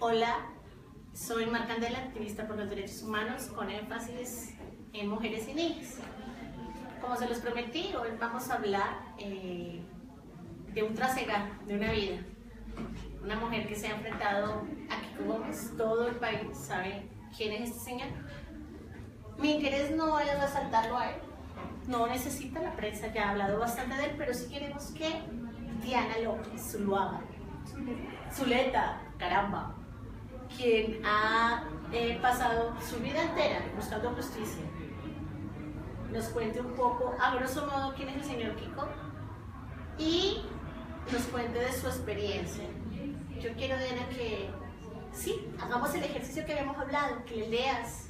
Hola, soy Mar Candela, activista por los derechos humanos con énfasis en mujeres y niñas. Como se los prometí, hoy vamos a hablar de un trasegar, de una vida. Una mujer que se ha enfrentado a Kiko Gómez, todo el país sabe quién es este señor. Mi interés no es resaltarlo a él, no necesita, la prensa ya ha hablado bastante de él, pero sí queremos que Diana López Zuluaga, Zuleta, caramba, quien ha pasado su vida entera buscando justicia, nos cuente un poco, a grosso modo, quién es el señor Kiko y nos cuente de su experiencia. Yo quiero, Diana, que sí, hagamos el ejercicio que habíamos hablado, que leas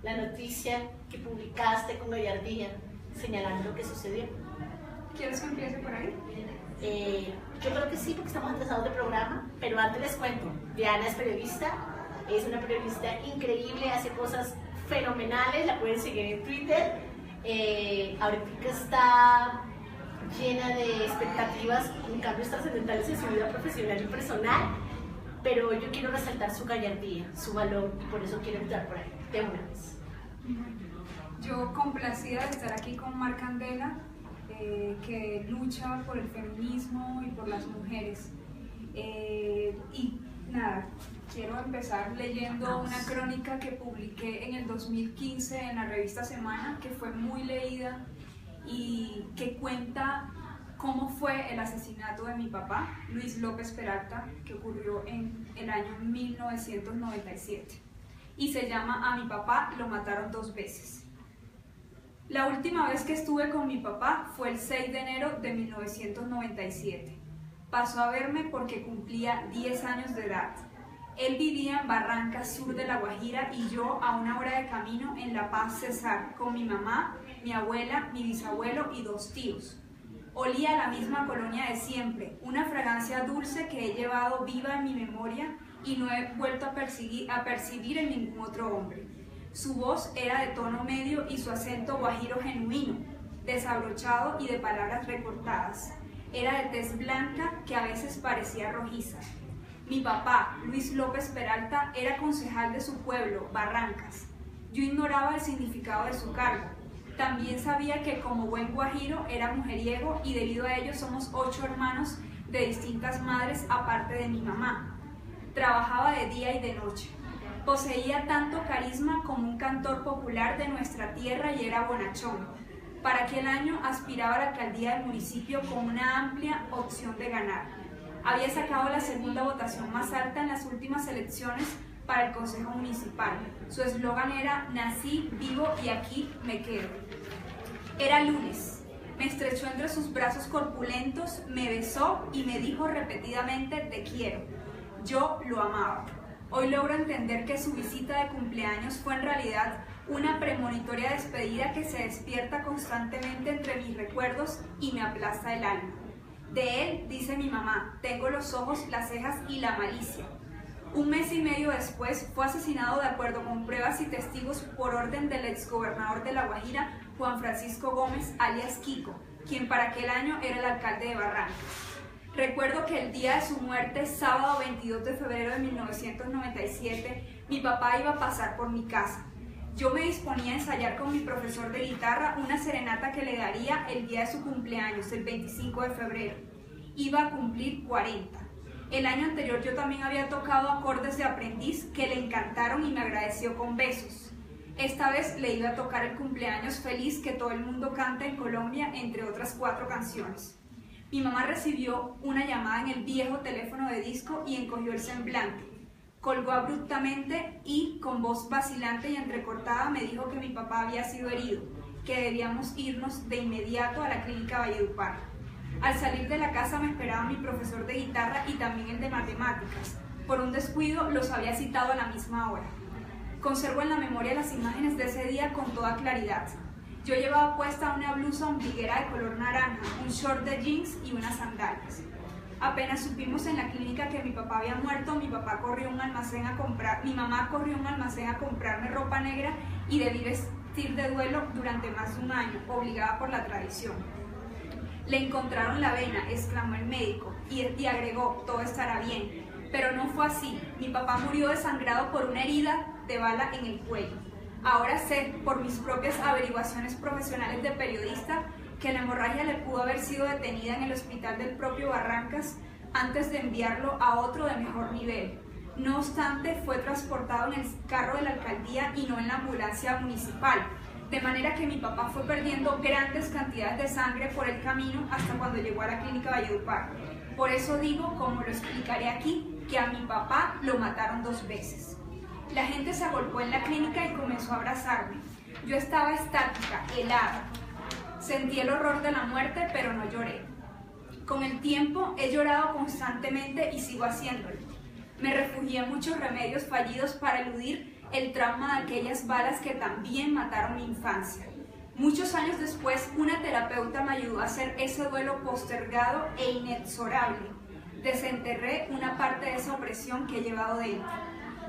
la noticia que publicaste con gallardía señalando lo que sucedió. ¿Quieres que empiece por ahí? Yo creo que sí, porque estamos atrasados de programa, pero antes les cuento, Diana es periodista, es una periodista increíble, hace cosas fenomenales, la pueden seguir en Twitter, ahorita está llena de expectativas con cambios trascendentales en su vida profesional y personal, pero yo quiero resaltar su gallardía, su valor, y por eso quiero entrar por ahí, de una vez. Yo complacida de estar aquí con Mar Candela, que lucha por el feminismo y por las mujeres. Y nada, quiero empezar leyendo una crónica que publiqué en el 2015 en la revista Semana, que fue muy leída y que cuenta cómo fue el asesinato de mi papá, Luis López Peralta, que ocurrió en el año 1997. Y se llama A mi papá lo mataron 2 veces. La última vez que estuve con mi papá fue el 6 de enero de 1997. Pasó a verme porque cumplía 10 años de edad. Él vivía en Barrancas, sur de La Guajira, y yo a 1 hora de camino en La Paz, Cesar, con mi mamá, mi abuela, mi bisabuelo y 2 tíos. Olía a la misma colonia de siempre, una fragancia dulce que he llevado viva en mi memoria y no he vuelto a percibir en ningún otro hombre. Su voz era de tono medio y su acento guajiro genuino, desabrochado y de palabras recortadas. Era de tez blanca que a veces parecía rojiza. Mi papá, Luis López Peralta, era concejal de su pueblo, Barrancas. Yo ignoraba el significado de su cargo. También sabía que como buen guajiro era mujeriego y debido a ello somos 8 hermanos de distintas madres aparte de mi mamá. Trabajaba de día y de noche. Poseía tanto carisma como un cantor popular de nuestra tierra y era bonachón. Para aquel año aspiraba a la alcaldía del municipio con una amplia opción de ganar. Había sacado la segunda votación más alta en las últimas elecciones para el Consejo Municipal. Su eslogan era "Nací, vivo y aquí me quedo". Era lunes. Me estrechó entre sus brazos corpulentos, me besó y me dijo repetidamente "te quiero". Yo lo amaba. Hoy logro entender que su visita de cumpleaños fue en realidad una premonitoria despedida que se despierta constantemente entre mis recuerdos y me aplasta el alma. De él, dice mi mamá, tengo los ojos, las cejas y la malicia. 1 mes y medio después fue asesinado de acuerdo con pruebas y testigos por orden del exgobernador de La Guajira, Juan Francisco Gómez, alias Kiko, quien para aquel año era el alcalde de Barrancas. Recuerdo que el día de su muerte, sábado 22 de febrero de 1997, mi papá iba a pasar por mi casa. Yo me disponía a ensayar con mi profesor de guitarra una serenata que le daría el día de su cumpleaños, el 25 de febrero. Iba a cumplir 40. El año anterior yo también había tocado acordes de aprendiz que le encantaron y me agradeció con besos. Esta vez le iba a tocar el cumpleaños feliz que todo el mundo canta en Colombia, entre otras 4 canciones. Mi mamá recibió una llamada en el viejo teléfono de disco y encogió el semblante. Colgó abruptamente y, con voz vacilante y entrecortada, me dijo que mi papá había sido herido, que debíamos irnos de inmediato a la clínica Valledupar. Al salir de la casa me esperaba mi profesor de guitarra y también el de matemáticas. Por un descuido los había citado a la misma hora. Conservo en la memoria las imágenes de ese día con toda claridad. Yo llevaba puesta una blusa ombliguera de color naranja, un short de jeans y unas sandalias. Apenas supimos en la clínica que mi papá había muerto, mi mamá corrió a un almacén a comprarme ropa negra y debí vestir de duelo durante más de 1 año, obligada por la tradición. Le encontraron la vena, exclamó el médico, y agregó, todo estará bien. Pero no fue así. Mi papá murió desangrado por una herida de bala en el cuello. Ahora sé, por mis propias averiguaciones profesionales de periodista, que la hemorragia le pudo haber sido detenida en el hospital del propio Barrancas antes de enviarlo a otro de mejor nivel. No obstante, fue transportado en el carro de la alcaldía y no en la ambulancia municipal, de manera que mi papá fue perdiendo grandes cantidades de sangre por el camino hasta cuando llegó a la clínica Valledupar. Por eso digo, como lo explicaré aquí, que a mi papá lo mataron 2 veces. La gente se agolpó en la clínica y comenzó a abrazarme. Yo estaba estática, helada. Sentí el horror de la muerte, pero no lloré. Con el tiempo he llorado constantemente y sigo haciéndolo. Me refugié en muchos remedios fallidos para eludir el trauma de aquellas balas que también mataron mi infancia. Muchos años después, una terapeuta me ayudó a hacer ese duelo postergado e inexorable. Desenterré una parte de esa opresión que he llevado dentro.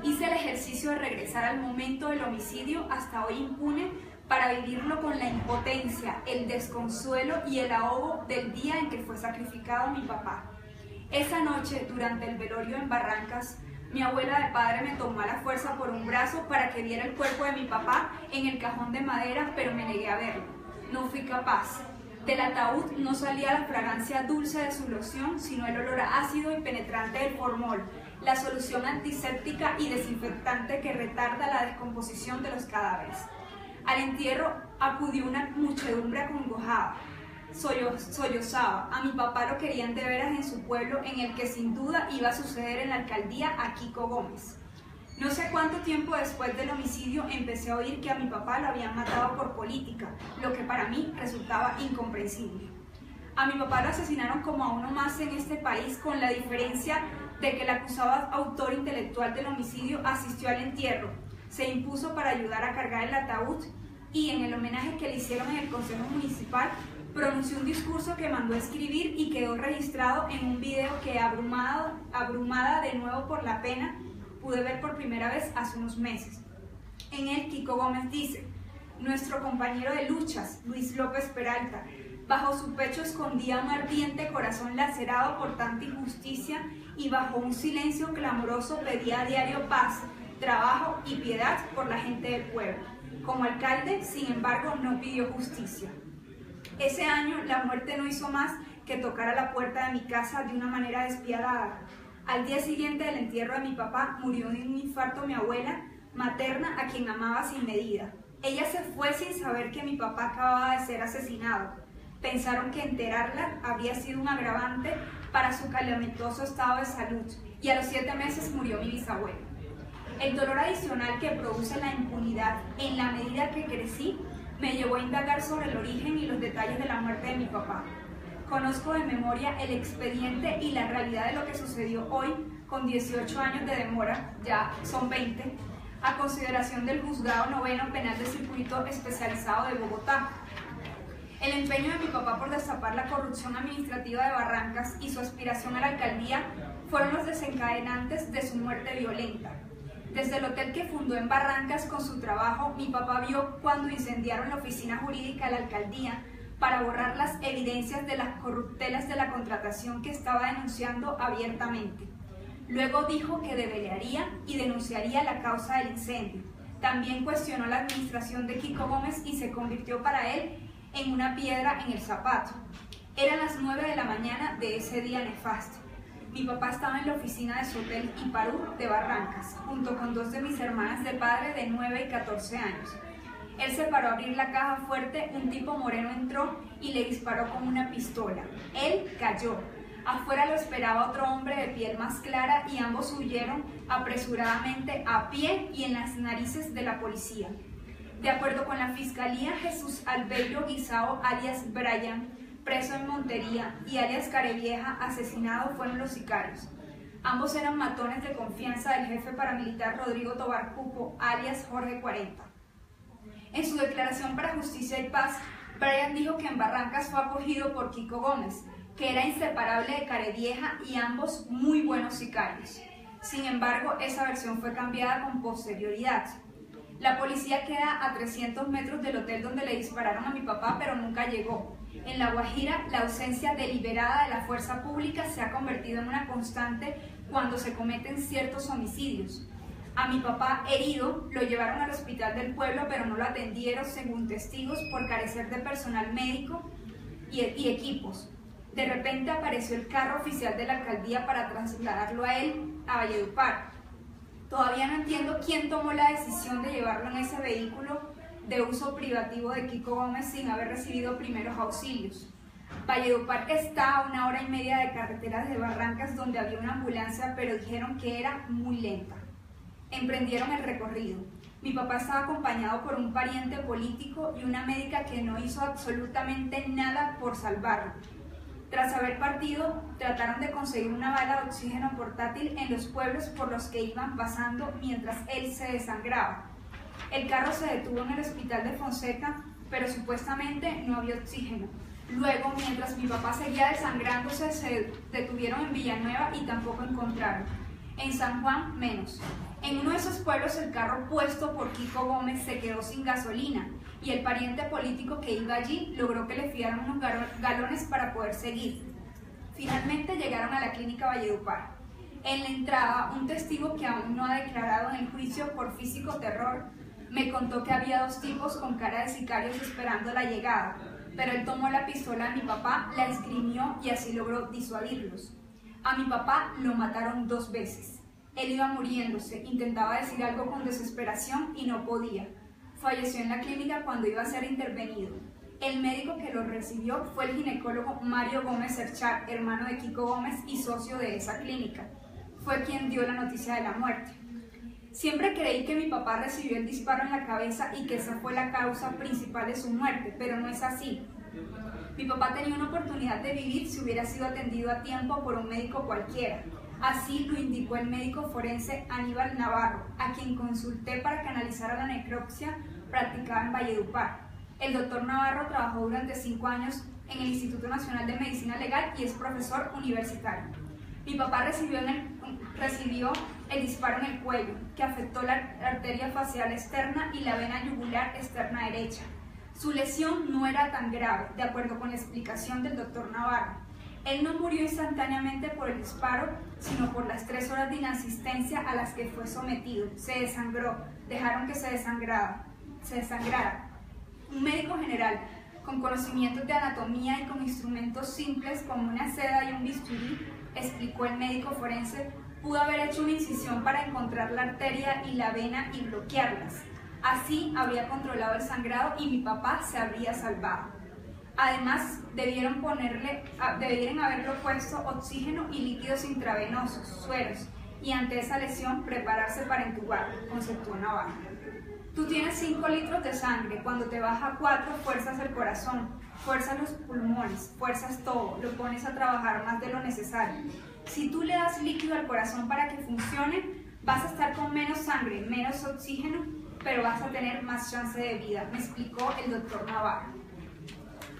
Hice el ejercicio de regresar al momento del homicidio, hasta hoy impune, para vivirlo con la impotencia, el desconsuelo y el ahogo del día en que fue sacrificado mi papá. Esa noche, durante el velorio en Barrancas, mi abuela de padre me tomó a la fuerza por un brazo para que viera el cuerpo de mi papá en el cajón de madera, pero me negué a verlo. No fui capaz. Del ataúd no salía la fragancia dulce de su loción, sino el olor ácido y penetrante del formol, la solución antiséptica y desinfectante que retarda la descomposición de los cadáveres. Al entierro acudió una muchedumbre acongojada. Sollozaba. A mi papá lo querían de veras en su pueblo, en el que sin duda iba a suceder en la alcaldía a Kiko Gómez. No sé cuánto tiempo después del homicidio empecé a oír que a mi papá lo habían matado por política, lo que para mí resultaba incomprensible. A mi papá lo asesinaron como a uno más en este país, con la diferencia de que el acusado autor intelectual del homicidio asistió al entierro, se impuso para ayudar a cargar el ataúd y, en el homenaje que le hicieron en el Consejo Municipal, pronunció un discurso que mandó a escribir y quedó registrado en un video que, abrumada de nuevo por la pena, pude ver por primera vez hace unos meses. En él, Kiko Gómez dice: nuestro compañero de luchas, Luis López Peralta, bajo su pecho escondía un ardiente corazón lacerado por tanta injusticia y bajo un silencio clamoroso pedía a diario paz, trabajo y piedad por la gente del pueblo. Como alcalde, sin embargo, no pidió justicia. Ese año, la muerte no hizo más que tocar a la puerta de mi casa de una manera despiadada. Al día siguiente del entierro de mi papá, murió de un infarto mi abuela materna, a quien amaba sin medida. Ella se fue sin saber que mi papá acababa de ser asesinado. Pensaron que enterrarla habría sido un agravante para su calamitoso estado de salud, y a los 7 meses murió mi bisabuelo. El dolor adicional que produce la impunidad, en la medida que crecí, me llevó a indagar sobre el origen y los detalles de la muerte de mi papá. Conozco de memoria el expediente y la realidad de lo que sucedió hoy, con 18 años de demora, ya son 20, a consideración del Juzgado Noveno Penal de Circuito Especializado de Bogotá. El empeño de mi papá por destapar la corrupción administrativa de Barrancas y su aspiración a la alcaldía fueron los desencadenantes de su muerte violenta. Desde el hotel que fundó en Barrancas con su trabajo, mi papá vio cuando incendiaron la oficina jurídica de la alcaldía para borrar las evidencias de las corruptelas de la contratación que estaba denunciando abiertamente. Luego dijo que develaría y denunciaría la causa del incendio. También cuestionó la administración de Kiko Gómez y se convirtió para él en una piedra en el zapato. Eran las 9 de la mañana de ese día nefasto. Mi papá estaba en la oficina de su hotel Iparú de Barrancas, junto con 2 de mis hermanas de padre de 9 y 14 años. Él se paró a abrir la caja fuerte, un tipo moreno entró y le disparó con una pistola. Él cayó. Afuera lo esperaba otro hombre de piel más clara y ambos huyeron apresuradamente a pie y en las narices de la policía. De acuerdo con la Fiscalía, Jesús Albeiro Guisao, alias Brian, preso en Montería, y alias Carevieja, asesinado, fueron los sicarios. Ambos eran matones de confianza del jefe paramilitar Rodrigo Tobar Cupo, alias Jorge 40. En su declaración para Justicia y Paz, Brian dijo que en Barrancas fue acogido por Kiko Gómez, que era inseparable de Carevieja y ambos muy buenos sicarios. Sin embargo, esa versión fue cambiada con posterioridad. La policía queda a 300 metros del hotel donde le dispararon a mi papá, pero nunca llegó. En La Guajira, la ausencia deliberada de la fuerza pública se ha convertido en una constante cuando se cometen ciertos homicidios. A mi papá herido lo llevaron al hospital del pueblo, pero no lo atendieron, según testigos, por carecer de personal médico y equipos. De repente apareció el carro oficial de la alcaldía para trasladarlo a él a Valledupar. Todavía no entiendo quién tomó la decisión de llevarlo en ese vehículo de uso privativo de Kiko Gómez sin haber recibido primeros auxilios. Valledupar está a 1 hora y media de carretera de Barrancas, donde había una ambulancia, pero dijeron que era muy lenta. Emprendieron el recorrido. Mi papá estaba acompañado por un pariente político y una médica que no hizo absolutamente nada por salvarlo. Tras haber partido, trataron de conseguir una bala de oxígeno portátil en los pueblos por los que iban pasando mientras él se desangraba. El carro se detuvo en el hospital de Fonseca, pero supuestamente no había oxígeno. Luego, mientras mi papá seguía desangrándose, se detuvieron en Villanueva y tampoco encontraron. En San Juan, menos. En uno de esos pueblos, el carro puesto por Kiko Gómez se quedó sin gasolina y el pariente político que iba allí logró que le fiaran unos galones para poder seguir. Finalmente llegaron a la clínica Valledupar. En la entrada, un testigo que aún no ha declarado en el juicio por físico terror me contó que había 2 tipos con cara de sicarios esperando la llegada, pero él tomó la pistola de mi papá, la esgrimió y así logró disuadirlos. A mi papá lo mataron 2 veces. Él iba muriéndose, intentaba decir algo con desesperación y no podía. Falleció en la clínica cuando iba a ser intervenido. El médico que lo recibió fue el ginecólogo Mario Gómez Cerchar, hermano de Kiko Gómez y socio de esa clínica. Fue quien dio la noticia de la muerte. Siempre creí que mi papá recibió el disparo en la cabeza y que esa fue la causa principal de su muerte, pero no es así. Mi papá tenía una oportunidad de vivir si hubiera sido atendido a tiempo por un médico cualquiera. Así lo indicó el médico forense Aníbal Navarro, a quien consulté para que analizara la necropsia practicada en Valledupar. El doctor Navarro trabajó durante 5 años en el Instituto Nacional de Medicina Legal y es profesor universitario. Mi papá recibió el disparo en el cuello, que afectó la arteria facial externa y la vena yugular externa derecha. Su lesión no era tan grave, de acuerdo con la explicación del doctor Navarro. Él no murió instantáneamente por el disparo, sino por las 3 horas de inasistencia a las que fue sometido. Se desangró, dejaron que se desangrara. Un médico general, con conocimientos de anatomía y con instrumentos simples como una seda y un bisturí, explicó el médico forense, pudo haber hecho una incisión para encontrar la arteria y la vena y bloquearlas. Así habría controlado el sangrado y mi papá se habría salvado. Además, debieron haberlo puesto oxígeno y líquidos intravenosos, sueros, y ante esa lesión prepararse para entubarlo, conceptuó Navarro. Tú tienes 5 litros de sangre, cuando te baja 4 fuerzas el corazón, fuerzas los pulmones, fuerzas todo, lo pones a trabajar más de lo necesario. Si tú le das líquido al corazón para que funcione, vas a estar con menos sangre, menos oxígeno, pero vas a tener más chance de vida, me explicó el doctor Navarro.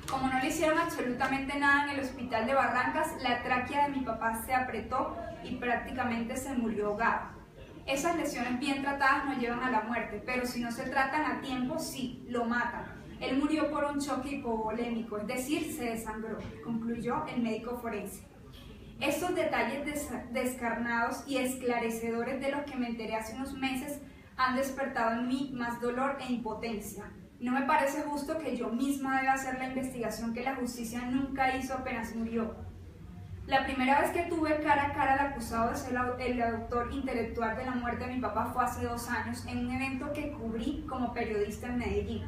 Como no le hicieron absolutamente nada en el hospital de Barrancas, la tráquea de mi papá se apretó y prácticamente se murió ahogado. Esas lesiones bien tratadas no llevan a la muerte, pero si no se tratan a tiempo, sí, lo matan. Él murió por un choque hipovolémico, es decir, se desangró, concluyó el médico forense. Estos detalles descarnados y esclarecedores de los que me enteré hace unos meses han despertado en mí más dolor e impotencia. No me parece justo que yo misma deba hacer la investigación que la justicia nunca hizo apenas murió. La primera vez que tuve cara a cara al acusado de ser el autor intelectual de la muerte de mi papá fue hace 2 años en un evento que cubrí como periodista en Medellín.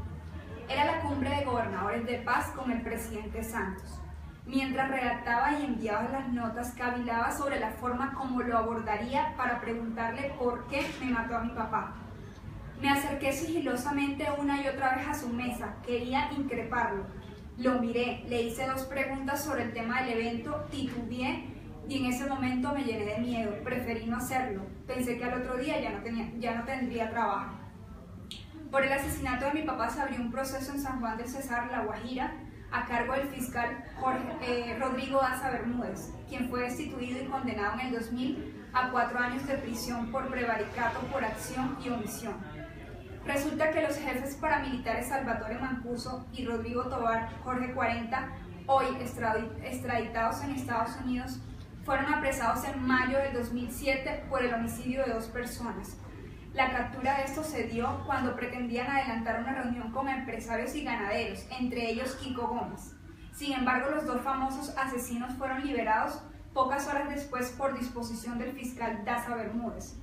Era la cumbre de gobernadores de paz con el presidente Santos. Mientras redactaba y enviaba las notas, cavilaba sobre la forma como lo abordaría para preguntarle por qué me mató a mi papá. Me acerqué sigilosamente una y otra vez a su mesa, quería increparlo. Lo miré, le hice 2 preguntas sobre el tema del evento, titubeé y en ese momento me llené de miedo, preferí no hacerlo. Pensé que al otro día ya no tendría trabajo. Por el asesinato de mi papá se abrió un proceso en San Juan del Cesar, La Guajira, a cargo del fiscal Rodrigo Daza Bermúdez, quien fue destituido y condenado en el 2000 a 4 años de prisión por prevaricato por acción y omisión. Resulta que los jefes paramilitares Salvatore Mancuso y Rodrigo Tovar Jorge 40, hoy extraditados en Estados Unidos, fueron apresados en mayo del 2007 por el homicidio de 2 personas. La captura de estos se dio cuando pretendían adelantar una reunión con empresarios y ganaderos, entre ellos Kiko Gómez. Sin embargo, los 2 famosos asesinos fueron liberados pocas horas después por disposición del fiscal Daza Bermúdez.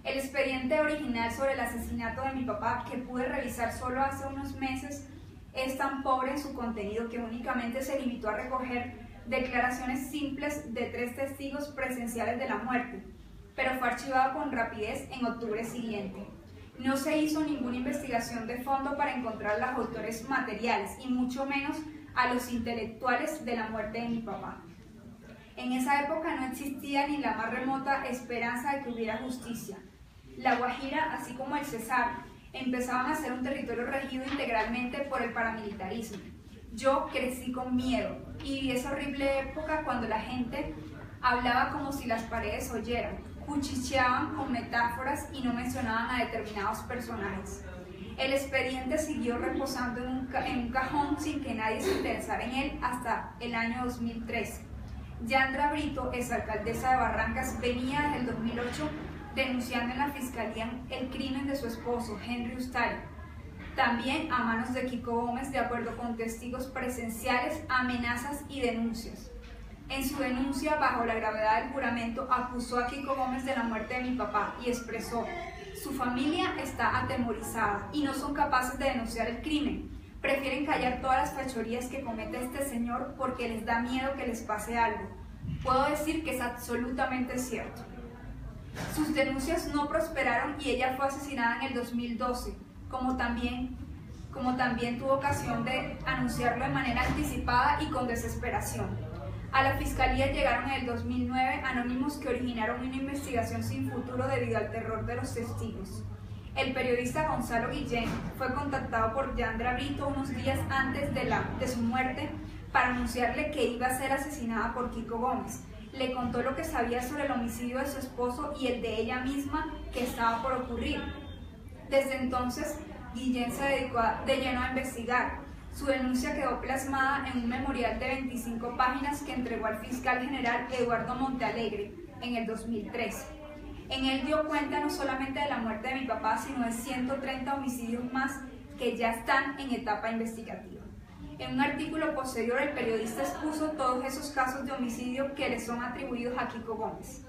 El expediente original sobre el asesinato de mi papá, que pude revisar solo hace unos meses, es tan pobre en su contenido que únicamente se limitó a recoger declaraciones simples de 3 testigos presenciales de la muerte, pero fue archivado con rapidez en octubre siguiente. No se hizo ninguna investigación de fondo para encontrar los autores materiales y mucho menos a los intelectuales de la muerte de mi papá. En esa época no existía ni la más remota esperanza de que hubiera justicia. La Guajira, así como el Cesar, empezaban a ser un territorio regido integralmente por el paramilitarismo. Yo crecí con miedo y viví esa horrible época cuando la gente hablaba como si las paredes oyeran, cuchicheaban con metáforas y no mencionaban a determinados personajes. El expediente siguió reposando en un cajón sin que nadie se interesara en él hasta el año 2013. Yandra Brito, exalcaldesa de Barrancas, venía desde el 2008 denunciando en la fiscalía el crimen de su esposo, Henry Ustari, también a manos de Kiko Gómez, de acuerdo con testigos presenciales, amenazas y denuncias. En su denuncia, bajo la gravedad del juramento, acusó a Kiko Gómez de la muerte de mi papá y expresó: su familia está atemorizada y no son capaces de denunciar el crimen. Prefieren callar todas las fechorías que comete este señor porque les da miedo que les pase algo. Puedo decir que es absolutamente cierto. Sus denuncias no prosperaron y ella fue asesinada en el 2012, como también tuvo ocasión de anunciarlo de manera anticipada y con desesperación. A la fiscalía llegaron en el 2009 anónimos que originaron una investigación sin futuro debido al terror de los testigos. El periodista Gonzalo Guillén fue contactado por Yandra Brito unos días antes de su muerte para anunciarle que iba a ser asesinada por Kiko Gómez. Le contó lo que sabía sobre el homicidio de su esposo y el de ella misma que estaba por ocurrir. Desde entonces, Guillén se dedicó de lleno a investigar. Su denuncia quedó plasmada en un memorial de 25 páginas que entregó al fiscal general Eduardo Montealegre en el 2013. En él dio cuenta no solamente de la muerte de mi papá, sino de 130 homicidios más que ya están en etapa investigativa. En un artículo posterior, el periodista expuso todos esos casos de homicidio que le son atribuidos a Kiko Gómez.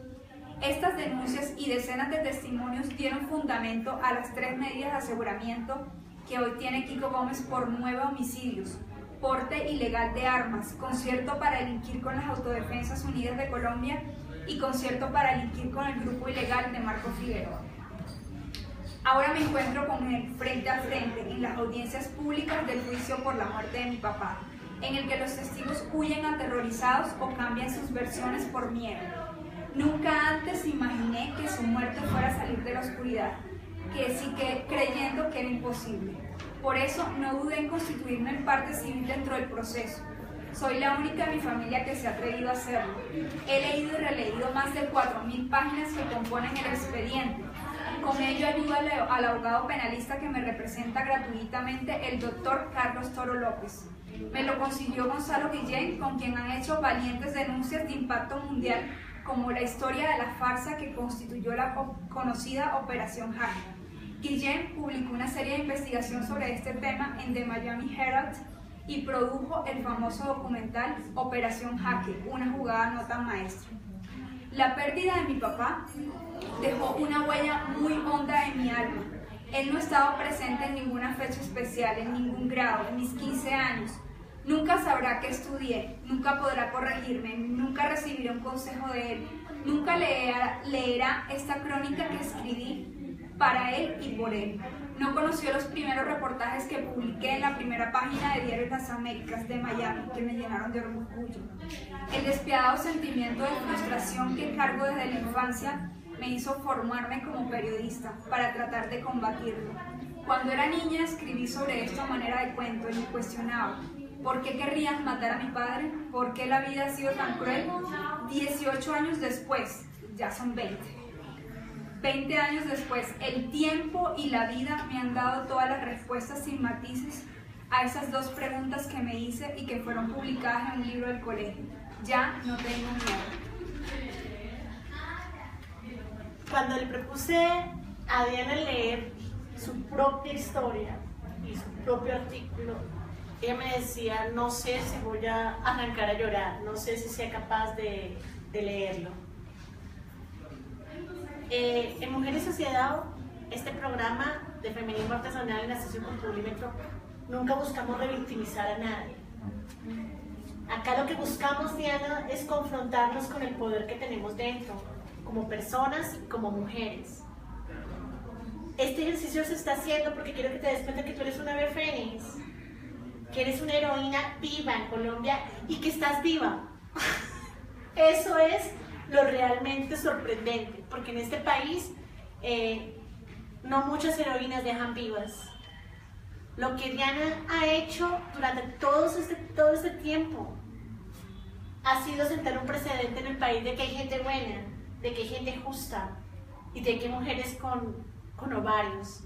Estas denuncias y decenas de testimonios dieron fundamento a las 3 medidas de aseguramiento que hoy tiene Kiko Gómez por 9 homicidios: porte ilegal de armas, concierto para delinquir con las Autodefensas Unidas de Colombia y concierto para delinquir con el grupo ilegal de Marco Figueroa. Ahora me encuentro con él frente a frente en las audiencias públicas del juicio por la muerte de mi papá, en el que los testigos huyen aterrorizados o cambian sus versiones por miedo. Nunca antes imaginé que su muerte fuera a salir de la oscuridad, creyendo que era imposible. Por eso no dudé en constituirme en parte civil dentro del proceso. Soy la única de mi familia que se ha atrevido a hacerlo. He leído y releído más de 4.000 páginas que componen el expediente. Con ello ayudo al abogado penalista que me representa gratuitamente, el doctor Carlos Toro López. Me lo consiguió Gonzalo Guillén, con quien han hecho valientes denuncias de impacto mundial, como la historia de la farsa que constituyó la conocida Operación Jaque. Guillén publicó una serie de investigación sobre este tema en The Miami Herald y produjo el famoso documental Operación Jaque, una jugada no tan maestra. La pérdida de mi papá dejó una huella muy honda en mi alma. Él no estaba presente en ninguna fecha especial, en ningún grado, en mis 15 años. Nunca sabrá que estudié, nunca podrá corregirme, nunca recibiré un consejo de él, nunca leerá esta crónica que escribí para él y por él. No conoció los primeros reportajes que publiqué en la primera página de Diario Las Américas de Miami, que me llenaron de orgullo. El despiadado sentimiento de frustración que cargo desde la infancia me hizo formarme como periodista para tratar de combatirlo. Cuando era niña escribí sobre esta manera de cuento y me cuestionaba: ¿por qué querrían matar a mi padre? ¿Por qué la vida ha sido tan cruel? 18 años después, ya son 20 años después, el tiempo y la vida me han dado todas las respuestas sin matices a esas 2 preguntas que me hice y que fueron publicadas en un libro del colegio. Ya no tengo miedo. cuando le propuse a Diana leer su propia historia y su propio artículo, ella me decía, no sé si voy a arrancar a llorar, no sé si sea capaz de leerlo. En Mujer y Sociedad, este programa de feminismo artesanal en Asociación con Publímetro, nunca buscamos revictimizar a nadie. Acá lo que buscamos, Diana, es confrontarnos con el poder que tenemos dentro, como personas y como mujeres. Este ejercicio se está haciendo porque quiero que te des cuenta que tú eres una ave fénix, que eres una heroína viva en Colombia y que estás viva. Eso es lo realmente sorprendente, porque en este país no muchas heroínas dejan vivas. Lo que Diana ha hecho durante todo este tiempo ha sido sentar un precedente en el país de que hay gente buena, de que hay gente justa y de que hay mujeres con ovarios.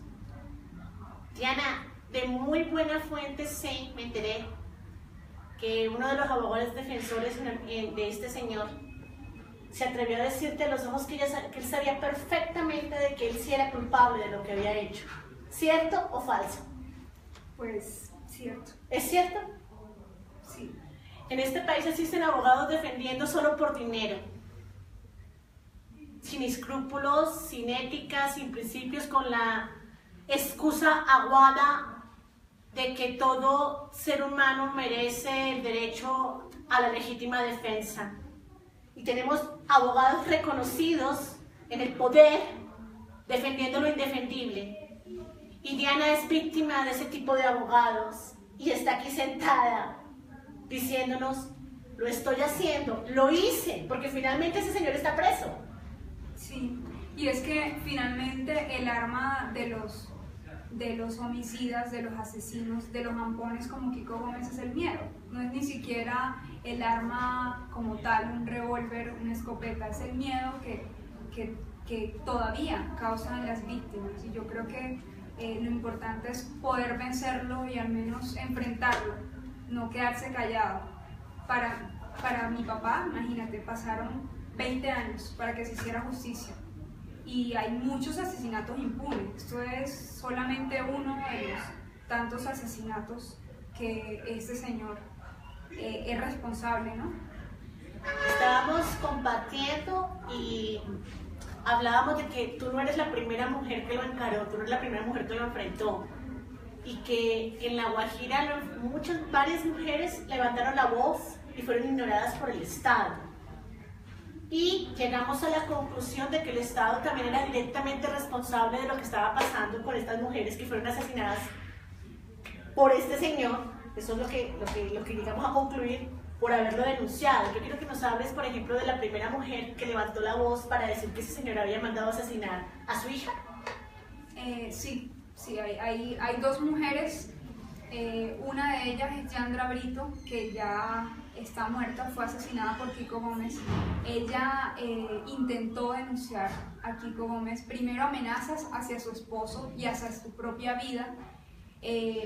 Diana, de muy buena fuente me enteré que uno de los abogados defensores de este señor se atrevió a decirte a los ojos que él sabía perfectamente de que él sí era culpable de lo que había hecho. ¿Cierto o falso? Pues, cierto. ¿Es cierto? Sí. En este país existen abogados defendiendo solo por dinero, sin escrúpulos, sin ética, sin principios, con la excusa aguada de que todo ser humano merece el derecho a la legítima defensa. Y tenemos abogados reconocidos en el poder defendiendo lo indefendible. Y Diana es víctima de ese tipo de abogados y está aquí sentada diciéndonos, lo estoy haciendo, lo hice, porque finalmente ese señor está preso. Sí, y es que finalmente el arma de los homicidas, de los asesinos, de los ampones como Kiko Gómez es el miedo. No es ni siquiera el arma como tal, un revólver, una escopeta, es el miedo que todavía causan las víctimas. Y yo creo que lo importante es poder vencerlo y al menos enfrentarlo, no quedarse callado. Para mi papá, imagínate, pasaron 20 años para que se hiciera justicia. Y hay muchos asesinatos impunes. Esto es solamente uno de los tantos asesinatos que este señor es responsable, ¿no? Estábamos compartiendo y hablábamos de que tú no eres la primera mujer que lo encaró, tú no eres la primera mujer que lo enfrentó. Y que en La Guajira varias mujeres levantaron la voz y fueron ignoradas por el Estado. Y llegamos a la conclusión de que el Estado también era directamente responsable de lo que estaba pasando con estas mujeres que fueron asesinadas por este señor. Eso es lo que llegamos a concluir por haberlo denunciado. Yo quiero que nos hables, por ejemplo, de la primera mujer que levantó la voz para decir que ese señor había mandado a asesinar a su hija. Sí, hay dos mujeres. Una de ellas es Yandra Brito, que ya está muerta, fue asesinada por Kiko Gómez. Ella intentó denunciar a Kiko Gómez, primero amenazas hacia su esposo y hacia su propia vida,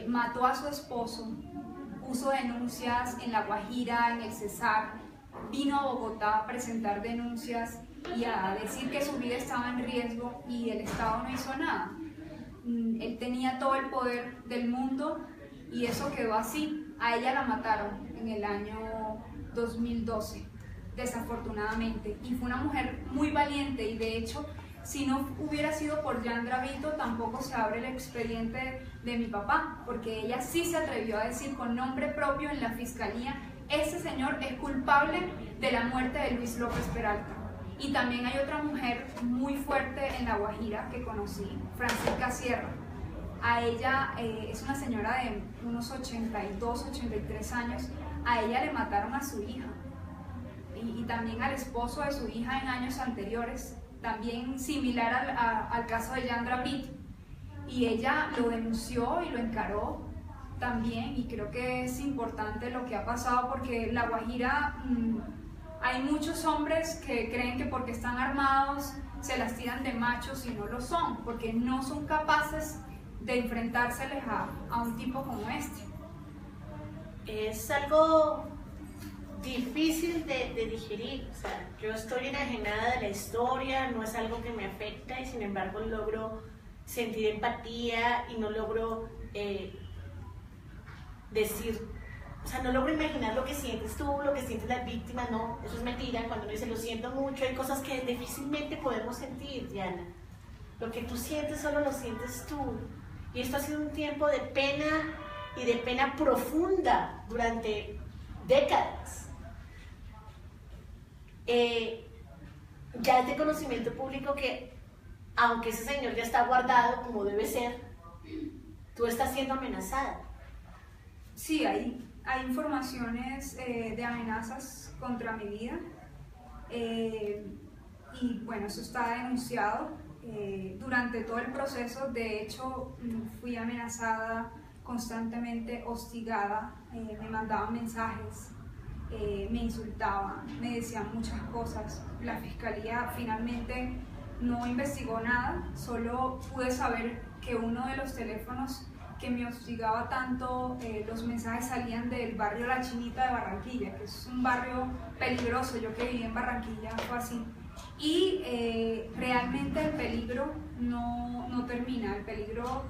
mató a su esposo, puso denuncias en La Guajira, en el Cesar, vino a Bogotá a presentar denuncias y a decir que su vida estaba en riesgo y el Estado no hizo nada. Él tenía todo el poder del mundo y eso quedó así. A ella la mataron en el año 2012, desafortunadamente, y fue una mujer muy valiente y de hecho, si no hubiera sido por Yandra Brito, tampoco se abre el expediente de mi papá, porque ella sí se atrevió a decir con nombre propio en la fiscalía, ese señor es culpable de la muerte de Luis López Peralta. Y también hay otra mujer muy fuerte en La Guajira que conocí, Francisca Sierra. A ella es una señora de unos 82, 83 años. A ella le mataron a su hija y también al esposo de su hija en años anteriores, también similar al caso de Yandra Brito. Y ella lo denunció y lo encaró también, y creo que es importante lo que ha pasado porque en La Guajira hay muchos hombres que creen que porque están armados se las tiran de machos y no lo son, porque no son capaces de enfrentárseles a un tipo como este. Es algo difícil de digerir. O sea, yo estoy enajenada de la historia, no es algo que me afecta y sin embargo logro sentir empatía y no logro decir, o sea, no logro imaginar lo que sientes tú, lo que sientes las víctimas. No, eso es mentira. Cuando uno dice lo siento mucho, hay cosas que difícilmente podemos sentir, Diana. Lo que tú sientes solo lo sientes tú. Y esto ha sido un tiempo de pena y de pena profunda durante décadas. Ya es de conocimiento público que, aunque ese señor ya está guardado como debe ser, tú estás siendo amenazada. Sí, hay informaciones de amenazas contra mi vida y bueno, eso está denunciado durante todo el proceso. De hecho, fui amenazada constantemente, hostigada, me mandaban mensajes, me insultaban, me decían muchas cosas. La fiscalía finalmente no investigó nada, solo pude saber que uno de los teléfonos que me hostigaba tanto, los mensajes salían del barrio La Chinita de Barranquilla, que es un barrio peligroso. Yo que viví en Barranquilla fue así. Y realmente el peligro no termina. El peligro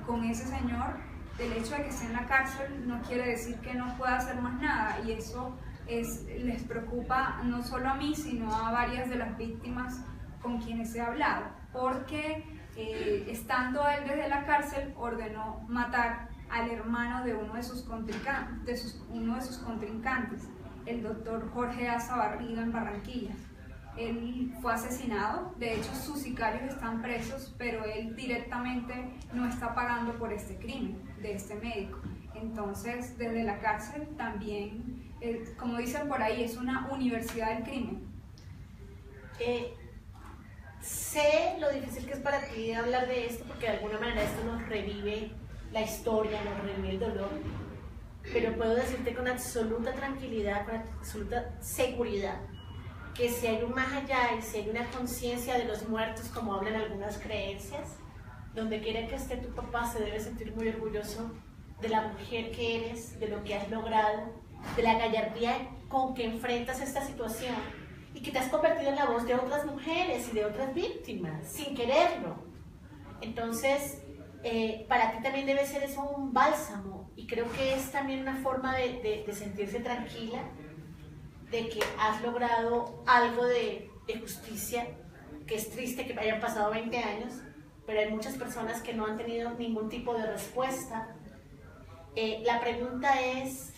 con ese señor, del hecho de que esté en la cárcel, no quiere decir que no pueda hacer más nada. Y eso les preocupa no solo a mí, sino a varias de las víctimas con quienes he hablado. Porque estando él desde la cárcel, ordenó matar al hermano de uno de sus contrincantes, el doctor Jorge Asa Barriga, en Barranquilla. Él fue asesinado, de hecho sus sicarios están presos, pero él directamente no está pagando por este crimen de este médico. Entonces, desde la cárcel también, como dicen por ahí, es una universidad del crimen. Sé lo difícil que es para ti hablar de esto, porque de alguna manera esto nos revive la historia, nos revive el dolor, pero puedo decirte con absoluta tranquilidad, con absoluta seguridad, que si hay un más allá y si hay una conciencia de los muertos, como hablan algunas creencias, donde quiera que esté tu papá se debe sentir muy orgulloso de la mujer que eres, de lo que has logrado, de la gallardía con que enfrentas esta situación y que te has convertido en la voz de otras mujeres y de otras víctimas, sin quererlo. Entonces, para ti también debe ser eso un bálsamo, y creo que es también una forma de sentirse tranquila, de que has logrado algo de justicia, que es triste que hayan pasado 20 años, pero hay muchas personas que no han tenido ningún tipo de respuesta. La pregunta es,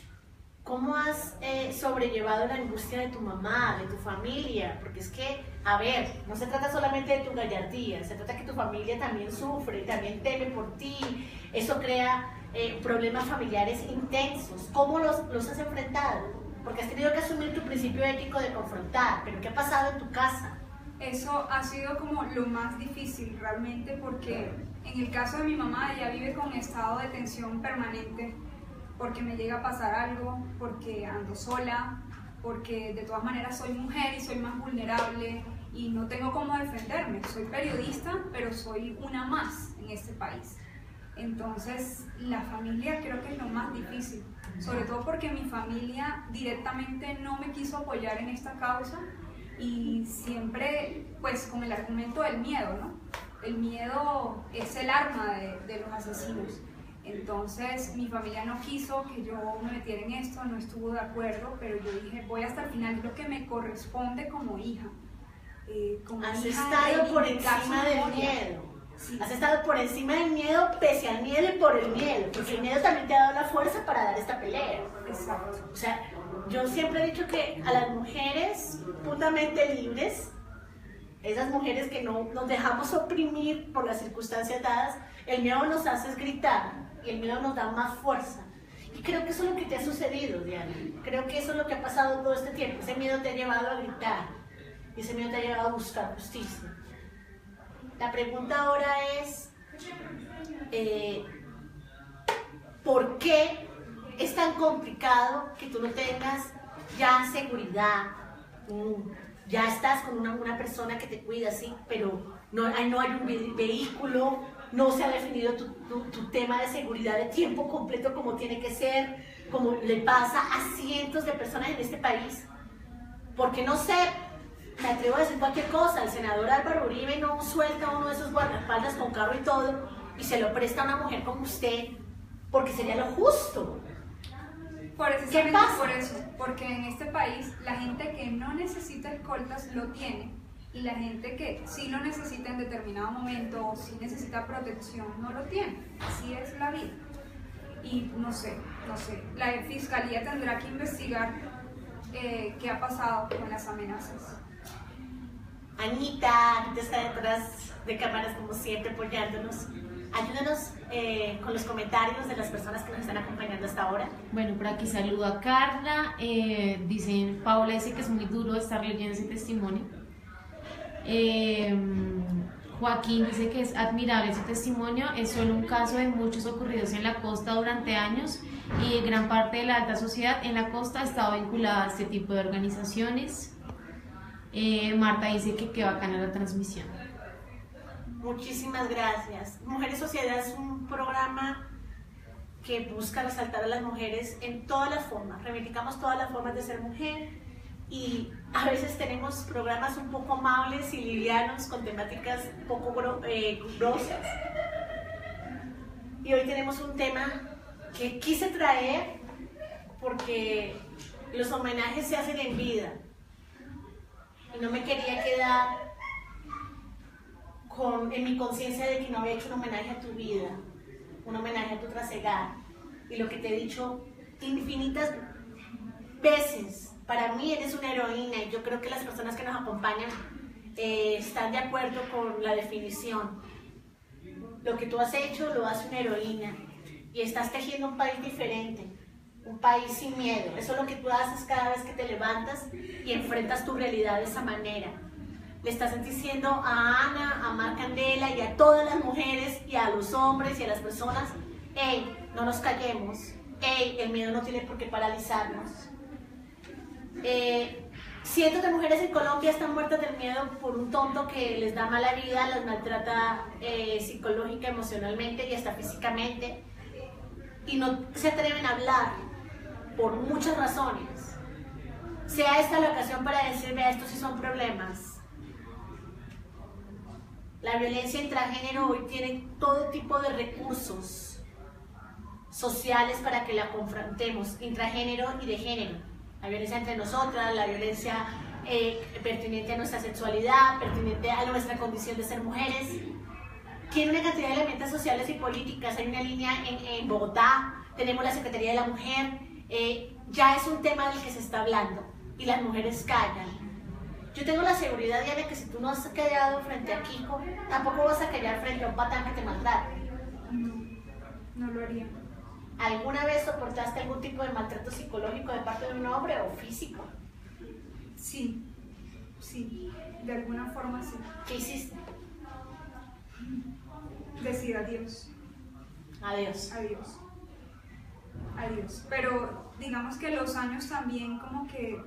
¿cómo has sobrellevado la angustia de tu mamá, de tu familia? Porque es que, a ver, no se trata solamente de tu gallardía, se trata que tu familia también sufre, también teme por ti. Eso crea problemas familiares intensos. ¿Cómo los has enfrentado? Porque has tenido que asumir tu principio ético de confrontar, pero ¿qué ha pasado en tu casa? Eso ha sido como lo más difícil realmente, porque en el caso de mi mamá, ella vive con estado de tensión permanente, porque me llega a pasar algo, porque ando sola, porque de todas maneras soy mujer y soy más vulnerable y no tengo cómo defenderme. Soy periodista, pero soy una más en este país. Entonces, la familia creo que es lo más difícil, sobre todo porque mi familia directamente no me quiso apoyar en esta causa y siempre pues con el argumento del miedo, ¿no? El miedo es el arma de los asesinos. Entonces mi familia no quiso que yo me metiera en esto, no estuvo de acuerdo, pero yo dije voy hasta el final, lo que me corresponde como hija. Has estado por encima del miedo. Sí. Has estado por encima del miedo, pese al miedo y por el miedo, porque el miedo también te ha dado la fuerza para dar esta pelea. Exacto. O sea, yo siempre he dicho que a las mujeres putamente libres, esas mujeres que no nos dejamos oprimir por las circunstancias dadas, el miedo nos hace gritar y el miedo nos da más fuerza. Y creo que eso es lo que te ha sucedido, Diana. Creo que eso es lo que ha pasado todo este tiempo. Ese miedo te ha llevado a gritar y ese miedo te ha llevado a buscar justicia. La pregunta ahora es, ¿por qué es tan complicado que tú no tengas ya seguridad? Ya estás con una persona que te cuida, sí, pero no hay un vehículo, no se ha definido tu tema de seguridad de tiempo completo como tiene que ser. como le pasa a cientos de personas en este país, porque no sé, me atrevo a decir cualquier cosa, el senador Álvaro Uribe no suelta uno de esos guardaespaldas con carro y todo y se lo presta a una mujer como usted, porque sería lo justo. ¿Qué pasa? Por eso, porque en este país la gente que no necesita escoltas lo tiene, y la gente que sí lo necesita en determinado momento o sí necesita protección no lo tiene. Así es la vida. Y no sé, la fiscalía tendrá que investigar qué ha pasado con las amenazas. Anita está detrás de cámaras como siempre apoyándonos. Ayúdanos con los comentarios de las personas que nos están acompañando hasta ahora. Bueno, por aquí saludo a Carla. Dicen, Paola dice que es muy duro estar leyendo ese testimonio. Joaquín dice que es admirable ese testimonio, es solo un caso de muchos ocurridos en la costa durante años y gran parte de la alta sociedad en la costa ha estado vinculada a este tipo de organizaciones. Marta dice que qué bacana la transmisión. Muchísimas gracias. Mujeres Sociedad es un programa que busca resaltar a las mujeres en todas las formas, reivindicamos todas las formas de ser mujer y a veces tenemos programas un poco amables y livianos con temáticas poco grosas. Y hoy tenemos un tema que quise traer porque los homenajes se hacen en vida y no me quería quedar en mi conciencia de que no había hecho un homenaje a tu vida, un homenaje a tu trasegar. Y lo que te he dicho infinitas veces, para mí eres una heroína y yo creo que las personas que nos acompañan están de acuerdo con la definición. Lo que tú has hecho lo hace una heroína y estás tejiendo un país diferente, un país sin miedo. Eso es lo que tú haces cada vez que te levantas y enfrentas tu realidad de esa manera. Le estás diciendo a Ana, a Mar Candela y a todas las mujeres y a los hombres y a las personas, hey, no nos callemos, hey, el miedo no tiene por qué paralizarnos. Cientos de mujeres en Colombia están muertas del miedo por un tonto que les da mala vida, las maltrata psicológica, emocionalmente y hasta físicamente y no se atreven a hablar por muchas razones. Sea esta la ocasión para decirme a estos sí son problemas. La violencia intragénero hoy tiene todo tipo de recursos sociales para que la confrontemos, intragénero y de género. La violencia entre nosotras, la violencia pertinente a nuestra sexualidad, pertinente a nuestra condición de ser mujeres. Tiene una cantidad de elementos sociales y políticas. Hay una línea en Bogotá, tenemos la Secretaría de la Mujer, ya es un tema del que se está hablando y las mujeres callan. Yo tengo la seguridad, Diana, que si tú no has callado frente a Kiko, tampoco vas a callar frente a un patán que te maltrata. No lo haría. ¿Alguna vez soportaste algún tipo de maltrato psicológico de parte de un hombre o físico? Sí, de alguna forma sí. ¿Qué hiciste? Decir adiós. Adiós. Adiós. Pero digamos que los años también como que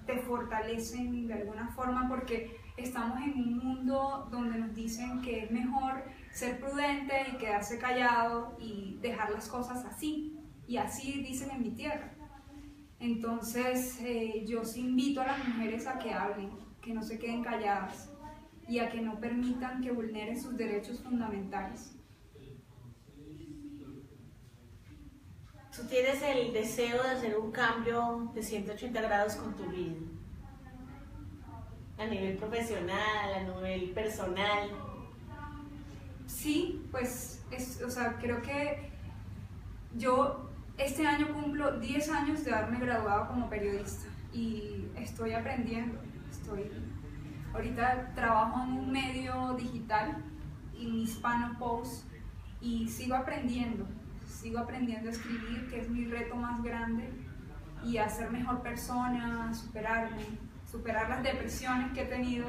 te fortalecen de alguna forma porque estamos en un mundo donde nos dicen que es mejor ser prudente y quedarse callado y dejar las cosas así. Y así dicen en mi tierra. Entonces yo sí invito a las mujeres a que hablen, que no se queden calladas y a que no permitan que vulneren sus derechos fundamentales. Tú tienes el deseo de hacer un cambio de 180 grados con tu vida, a nivel profesional, a nivel personal. Sí, pues, creo que yo este año cumplo 10 años de haberme graduado como periodista y estoy aprendiendo. Ahorita trabajo en un medio digital, en Hispano Post, y sigo aprendiendo a escribir, que es mi reto más grande, y a ser mejor persona, superar las depresiones que he tenido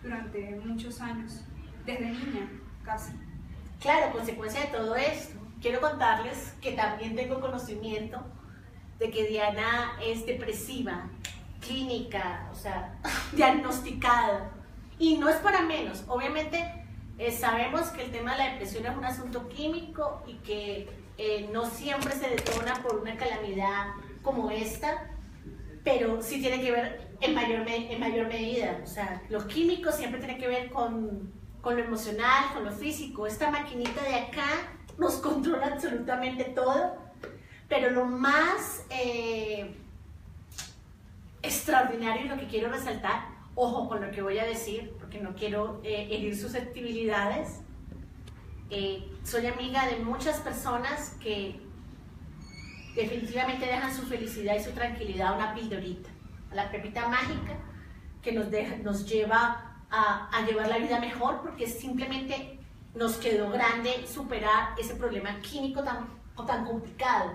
durante muchos años, desde niña casi. Claro, consecuencia de todo esto, quiero contarles que también tengo conocimiento de que Diana es depresiva, clínica, o sea, diagnosticada, y no es para menos. Obviamente sabemos que el tema de la depresión es un asunto químico y que no siempre se detona por una calamidad como esta, pero sí tiene que ver en mayor medida. O sea, los químicos siempre tienen que ver con lo emocional, con lo físico. Esta maquinita de acá nos controla absolutamente todo, pero lo más extraordinario y lo que quiero resaltar, ojo con lo que voy a decir, porque no quiero herir susceptibilidades. Soy amiga de muchas personas que definitivamente dejan su felicidad y su tranquilidad a una pildorita, a la pepita mágica que nos lleva a llevar la vida mejor, porque simplemente nos quedó grande superar ese problema químico tan complicado.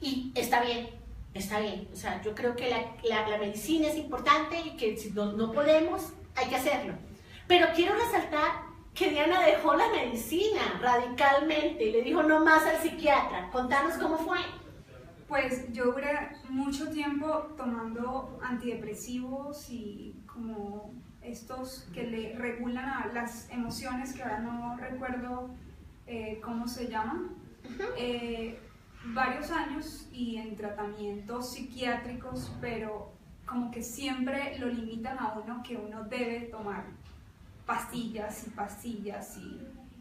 Y está bien, o sea, yo creo que la medicina es importante y que si no podemos, hay que hacerlo. Pero quiero resaltar que Diana dejó la medicina radicalmente, le dijo no más al psiquiatra. Contanos cómo fue. Pues yo duré mucho tiempo tomando antidepresivos y como estos que le regulan a las emociones, que ahora no recuerdo cómo se llaman, varios años y en tratamientos psiquiátricos, pero como que siempre lo limitan a uno, que uno debe tomar pastillas y pastillas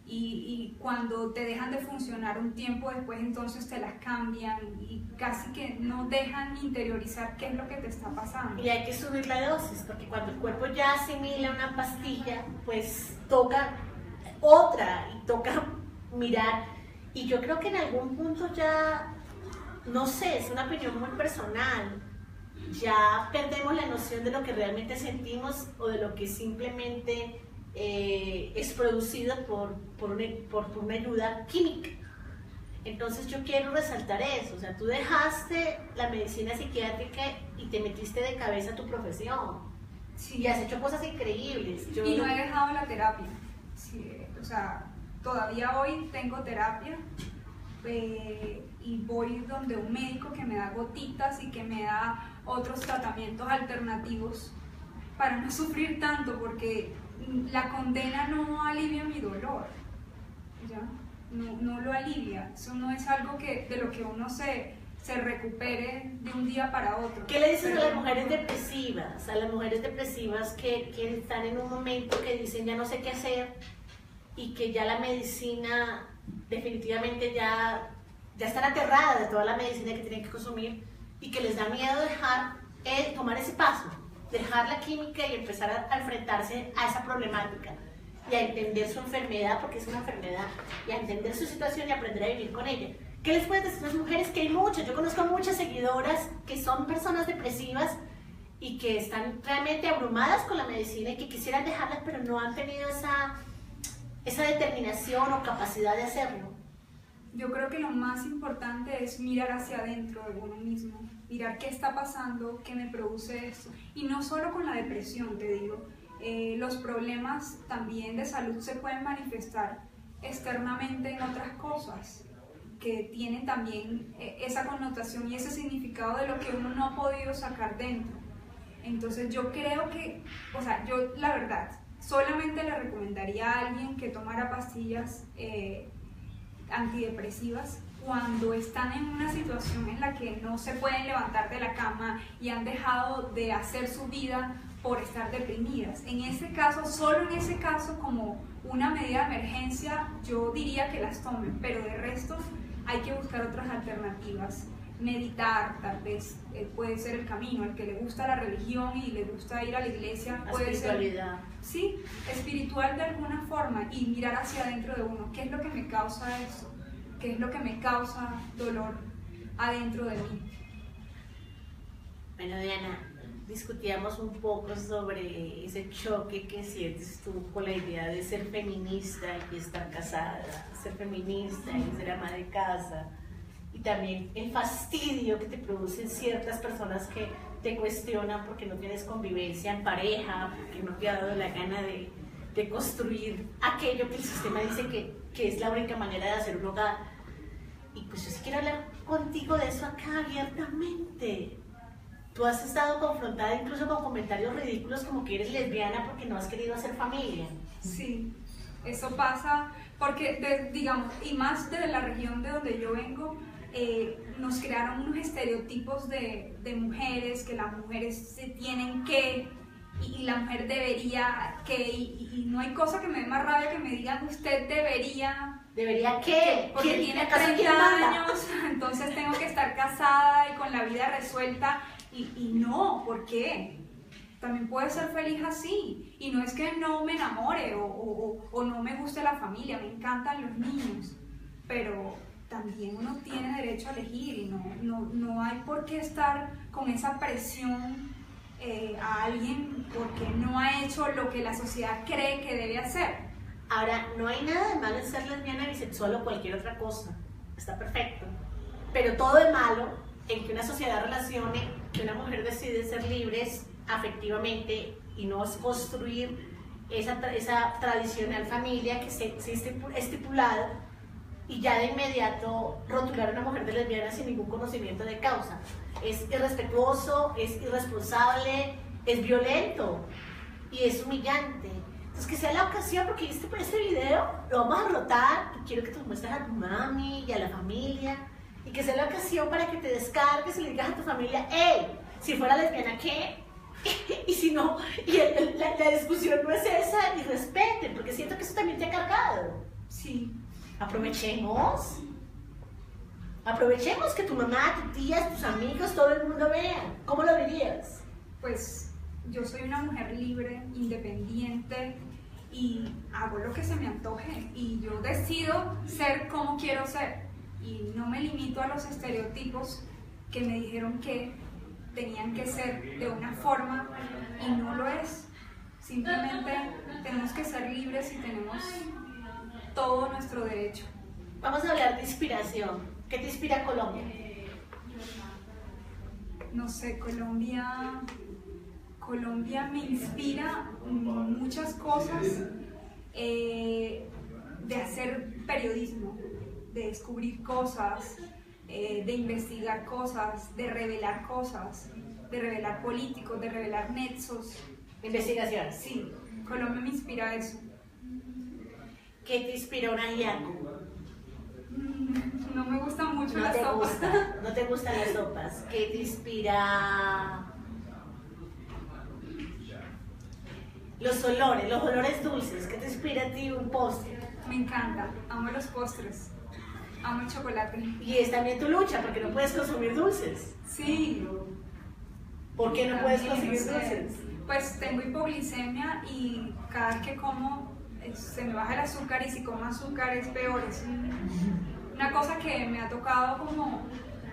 y cuando te dejan de funcionar un tiempo después, entonces te las cambian y casi que no dejan interiorizar qué es lo que te está pasando. Y hay que subir la dosis, porque cuando el cuerpo ya asimila una pastilla, pues toca otra y toca mirar. Y yo creo que en algún punto ya, no sé, es una opinión muy personal, ya perdemos la noción de lo que realmente sentimos o de lo que simplemente es producido por una ayuda química. Entonces yo quiero resaltar eso, o sea, tú dejaste la medicina psiquiátrica y te metiste de cabeza a tu profesión. Sí. Y has hecho cosas increíbles. Y no he dejado la terapia, sí, o sea, todavía hoy tengo terapia y voy donde un médico que me da gotitas y que me da otros tratamientos alternativos para no sufrir tanto, porque la condena no alivia mi dolor, ¿ya? No lo alivia, eso no es algo de lo que uno se recupere de un día para otro. ¿Qué le dices a las mujeres depresivas? A las mujeres depresivas que están en un momento que dicen ya no sé qué hacer y que ya la medicina definitivamente ya están aterradas de toda la medicina que tienen que consumir y que les da miedo tomar ese paso, dejar la química y empezar a enfrentarse a esa problemática y a entender su enfermedad, porque es una enfermedad, y a entender su situación y aprender a vivir con ella? ¿Qué les puedes decir a las mujeres? Que hay muchas, yo conozco muchas seguidoras que son personas depresivas y que están realmente abrumadas con la medicina y que quisieran dejarla, pero no han tenido esa determinación o capacidad de hacerlo. Yo creo que lo más importante es mirar hacia adentro de uno mismo, mirar qué está pasando, qué me produce esto. Y no solo con la depresión, te digo, los problemas también de salud se pueden manifestar externamente en otras cosas que tienen también esa connotación y ese significado de lo que uno no ha podido sacar dentro. Entonces yo creo que, o sea, yo la verdad, solamente le recomendaría a alguien que tomara pastillas antidepresivas cuando están en una situación en la que no se pueden levantar de la cama y han dejado de hacer su vida por estar deprimidas. En ese caso, solo en ese caso, como una medida de emergencia, yo diría que las tomen, pero de resto hay que buscar otras alternativas. Meditar, tal vez, puede ser el camino. Al que le gusta la religión y le gusta ir a la iglesia, puede ser, sí, espiritual de alguna forma, y mirar hacia adentro de uno. ¿Qué es lo que me causa eso? ¿Qué es lo que me causa dolor adentro de mí? Bueno, Diana, discutíamos un poco sobre ese choque que sientes tú con la idea de ser feminista y estar casada, ser feminista y ser ama de casa, y también el fastidio que te producen ciertas personas que te cuestionan porque no tienes convivencia en pareja, porque no te ha dado la gana de construir aquello que el sistema dice que es la única manera de hacer un hogar. Y pues yo sí quiero hablar contigo de eso acá abiertamente. Tú has estado confrontada incluso con comentarios ridículos como que eres lesbiana porque no has querido hacer familia. Sí. Eso pasa porque, digamos, y más de la región de donde yo vengo, nos crearon unos estereotipos de mujeres, que las mujeres se tienen que, y la mujer debería que, y no hay cosa que me dé más rabia que me digan usted debería. ¿Debería qué? Porque tiene 30 años, entonces tengo que estar casada y con la vida resuelta, y no, ¿por qué? También puedo ser feliz así, y no es que no me enamore o no me guste la familia, me encantan los niños, pero también uno tiene derecho a elegir y no hay por qué estar con esa presión a alguien porque no ha hecho lo que la sociedad cree que debe hacer. Ahora, no hay nada de malo en ser lesbiana, bisexual o cualquier otra cosa, está perfecto, pero todo de malo en que una sociedad relacione que una mujer decide ser libres afectivamente y no construir esa tradicional familia que se estipulada y ya de inmediato rotular a una mujer de lesbiana sin ningún conocimiento de causa. Es irrespetuoso, es irresponsable, es violento y es humillante. Entonces que sea la ocasión, porque este video lo vamos a rotar y quiero que tú muestres a tu mami y a la familia y que sea la ocasión para que te descargues y le digas a tu familia, hey, si fuera lesbiana, ¿qué? Y si no, y la discusión no es esa, y respeten, porque siento que eso también te ha cargado. Sí. Aprovechemos que tu mamá, tus tías, tus amigos, todo el mundo vean. ¿Cómo lo dirías? Pues yo soy una mujer libre, independiente y hago lo que se me antoje y yo decido ser como quiero ser y no me limito a los estereotipos que me dijeron que tenían que ser de una forma y no lo es. Simplemente tenemos que ser libres y tenemos todo nuestro derecho. Vamos a hablar de inspiración. ¿Qué te inspira Colombia? No sé, Colombia me inspira muchas cosas, de hacer periodismo, de descubrir cosas, de investigar cosas, de revelar cosas, de revelar políticos, de revelar nexos. Investigación. Sí, Colombia me inspira a eso. ¿Qué te inspira un ajiaco? No me gustan mucho No las te sopas. gusta, no te gustan las sopas. ¿Qué te inspira? Los olores dulces. ¿Qué te inspira a ti un postre? Me encanta, amo los postres, amo el chocolate. Y es también tu lucha, porque no puedes consumir dulces. Sí. ¿Por qué no puedes También, consumir no sé. dulces? Pues tengo hipoglicemia y cada vez que como se me baja el azúcar y si como azúcar es peor. Es una cosa que me ha tocado como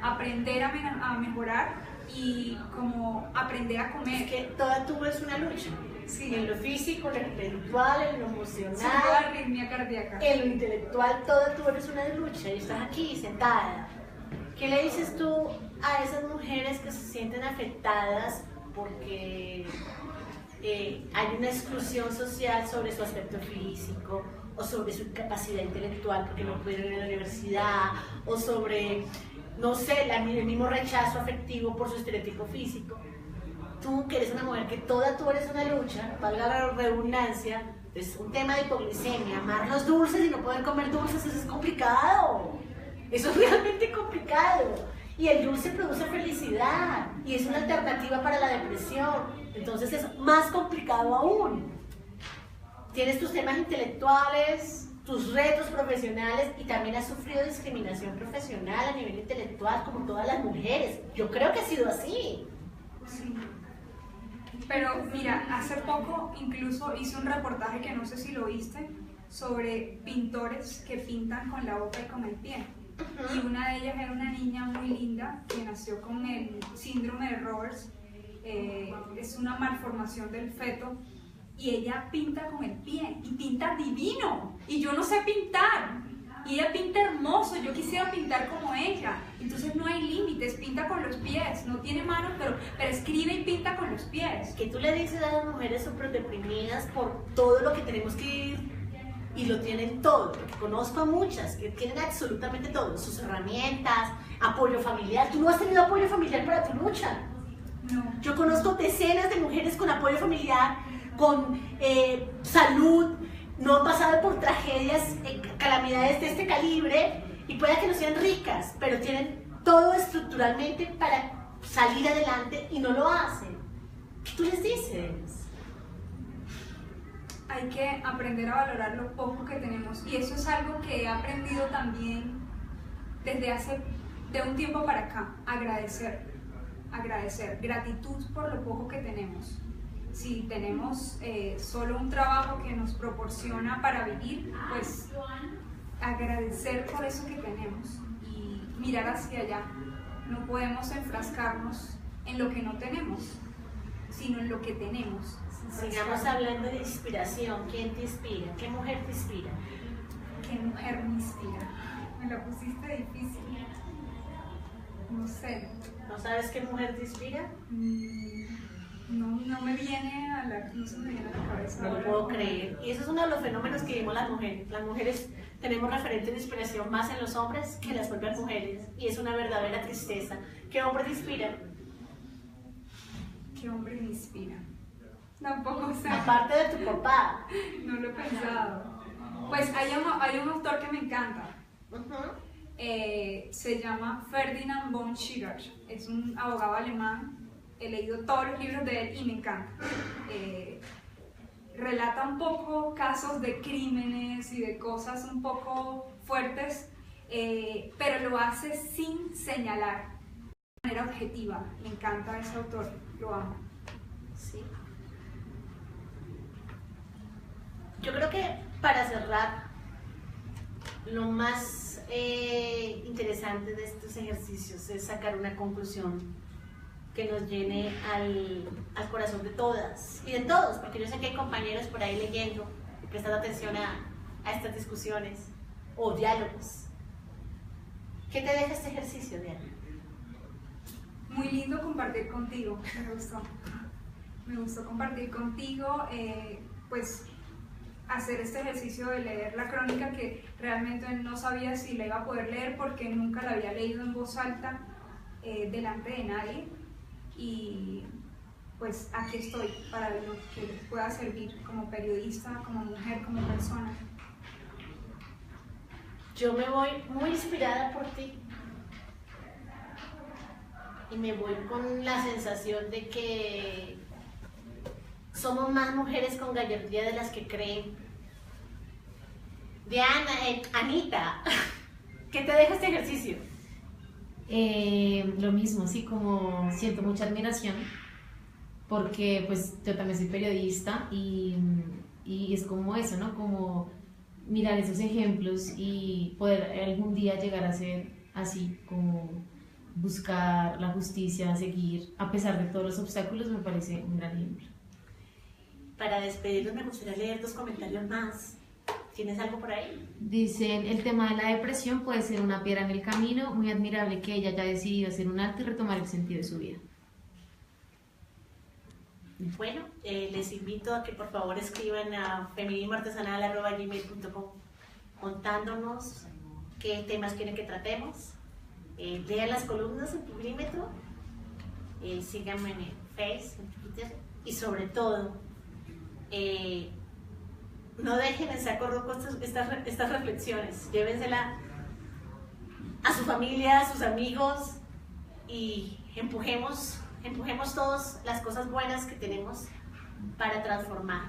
aprender a mejorar y como aprender a comer. Es que toda tu vida es una lucha. Sí. En lo físico, en lo espiritual, en lo Sin emocional, arritmia cardíaca. en lo intelectual, toda tu vida es una lucha y estás aquí sentada. ¿Qué le dices tú a esas mujeres que se sienten afectadas porque hay una exclusión social sobre su aspecto físico o sobre su capacidad intelectual porque no pueden ir a la universidad o sobre, no sé, el mismo rechazo afectivo por su estereotipo físico? Tú, que eres una mujer que toda tú eres una lucha, valga la redundancia, es un tema de hipoglicemia, amar los dulces y no poder comer dulces, eso es complicado, eso es realmente complicado, y el dulce produce felicidad, y es una alternativa para la depresión, entonces es más complicado aún. Tienes tus temas intelectuales, tus retos profesionales, y también has sufrido discriminación profesional a nivel intelectual, como todas las mujeres, yo creo que ha sido así. Sí. Pero mira, hace poco incluso hice un reportaje que no sé si lo viste sobre pintores que pintan con la boca y con el pie. Y una de ellas era una niña muy linda que nació con el síndrome de Roberts, es una malformación del feto y ella pinta con el pie y pinta divino y yo no sé pintar. Y ella pinta hermoso, yo quisiera pintar como ella. Entonces no hay límites, pinta con los pies, no tiene manos, pero escribe y pinta con los pies. ¿Qué tú le dices a las mujeres súper deprimidas por todo lo que tenemos que vivir? Y lo tienen todo, porque conozco a muchas que tienen absolutamente todo, sus herramientas, apoyo familiar. ¿Tú no has tenido apoyo familiar para tu lucha? No. Yo conozco decenas de mujeres con apoyo familiar, con salud, no han pasado por por tragedias, calamidades de este calibre, y pueda que no sean ricas, pero tienen todo estructuralmente para salir adelante y no lo hacen. ¿Qué tú les dices? Hay que aprender a valorar lo poco que tenemos, y eso es algo que he aprendido también de un tiempo para acá. Agradecer, gratitud por lo poco que tenemos. Si tenemos solo un trabajo que nos proporciona para vivir, pues agradecer por eso que tenemos y mirar hacia allá. No podemos enfrascarnos en lo que no tenemos, sino en lo que tenemos. Sigamos hablando de inspiración. ¿Quién te inspira? ¿Qué mujer te inspira? ¿Qué mujer me inspira? Me la pusiste difícil. No sé. ¿No sabes qué mujer te inspira? No me viene no se me viene a la cabeza. No lo puedo creer. Y eso es uno de los fenómenos que vivimos las mujeres. Las mujeres tenemos referentes de inspiración más en los hombres que en las propias mujeres. Y es una verdadera tristeza. ¿Qué hombre te inspira? ¿Qué hombre me inspira? Tampoco sé. Aparte de tu papá. No lo he pensado. Pues hay un autor que me encanta. Se llama Ferdinand von Schirach. Es un abogado alemán. He leído todos los libros de él y me encanta. Relata un poco casos de crímenes y de cosas un poco fuertes, pero lo hace sin señalar, de manera objetiva. Me encanta ese autor, lo amo. Sí. Yo creo que para cerrar, lo más interesante de estos ejercicios es sacar una conclusión que nos llene al corazón de todas y de todos, porque yo sé que hay compañeros por ahí leyendo y prestando atención a estas discusiones o diálogos. ¿Qué te deja este ejercicio, Diana? Muy lindo compartir contigo, me gustó compartir contigo, pues hacer este ejercicio de leer la crónica, que realmente no sabía si la iba a poder leer porque nunca la había leído en voz alta delante de nadie, y pues aquí estoy para lo que les pueda servir como periodista, como mujer, como persona. Yo me voy muy inspirada por ti y me voy con la sensación de que somos más mujeres con gallardía de las que creen. Diana, Anita, ¿qué te deja este ejercicio? Lo mismo, sí, como siento mucha admiración porque pues yo también soy periodista y es como eso, ¿no? Como mirar esos ejemplos y poder algún día llegar a ser así, como buscar la justicia, seguir a pesar de todos los obstáculos, me parece un gran ejemplo. Para despedirnos me gustaría leer 2 comentarios más. ¿Tienes algo por ahí? Dicen, el tema de la depresión puede ser una piedra en el camino, muy admirable que ella haya decidido hacer un alto y retomar el sentido de su vida. Bueno, les invito a que por favor escriban a feminismoartesanal@gmail.com contándonos qué temas quieren que tratemos. Lean las columnas en Publímetro, síganme en Facebook, en Twitter y sobre todo, no dejen en saco roto estas reflexiones, llévensela a su familia, a sus amigos y empujemos todos las cosas buenas que tenemos para transformar,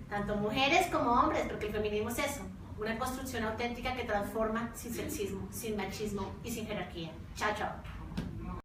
tanto mujeres como hombres, porque el feminismo es eso, una construcción auténtica que transforma sin sexismo, sin machismo y sin jerarquía. Chao, chao.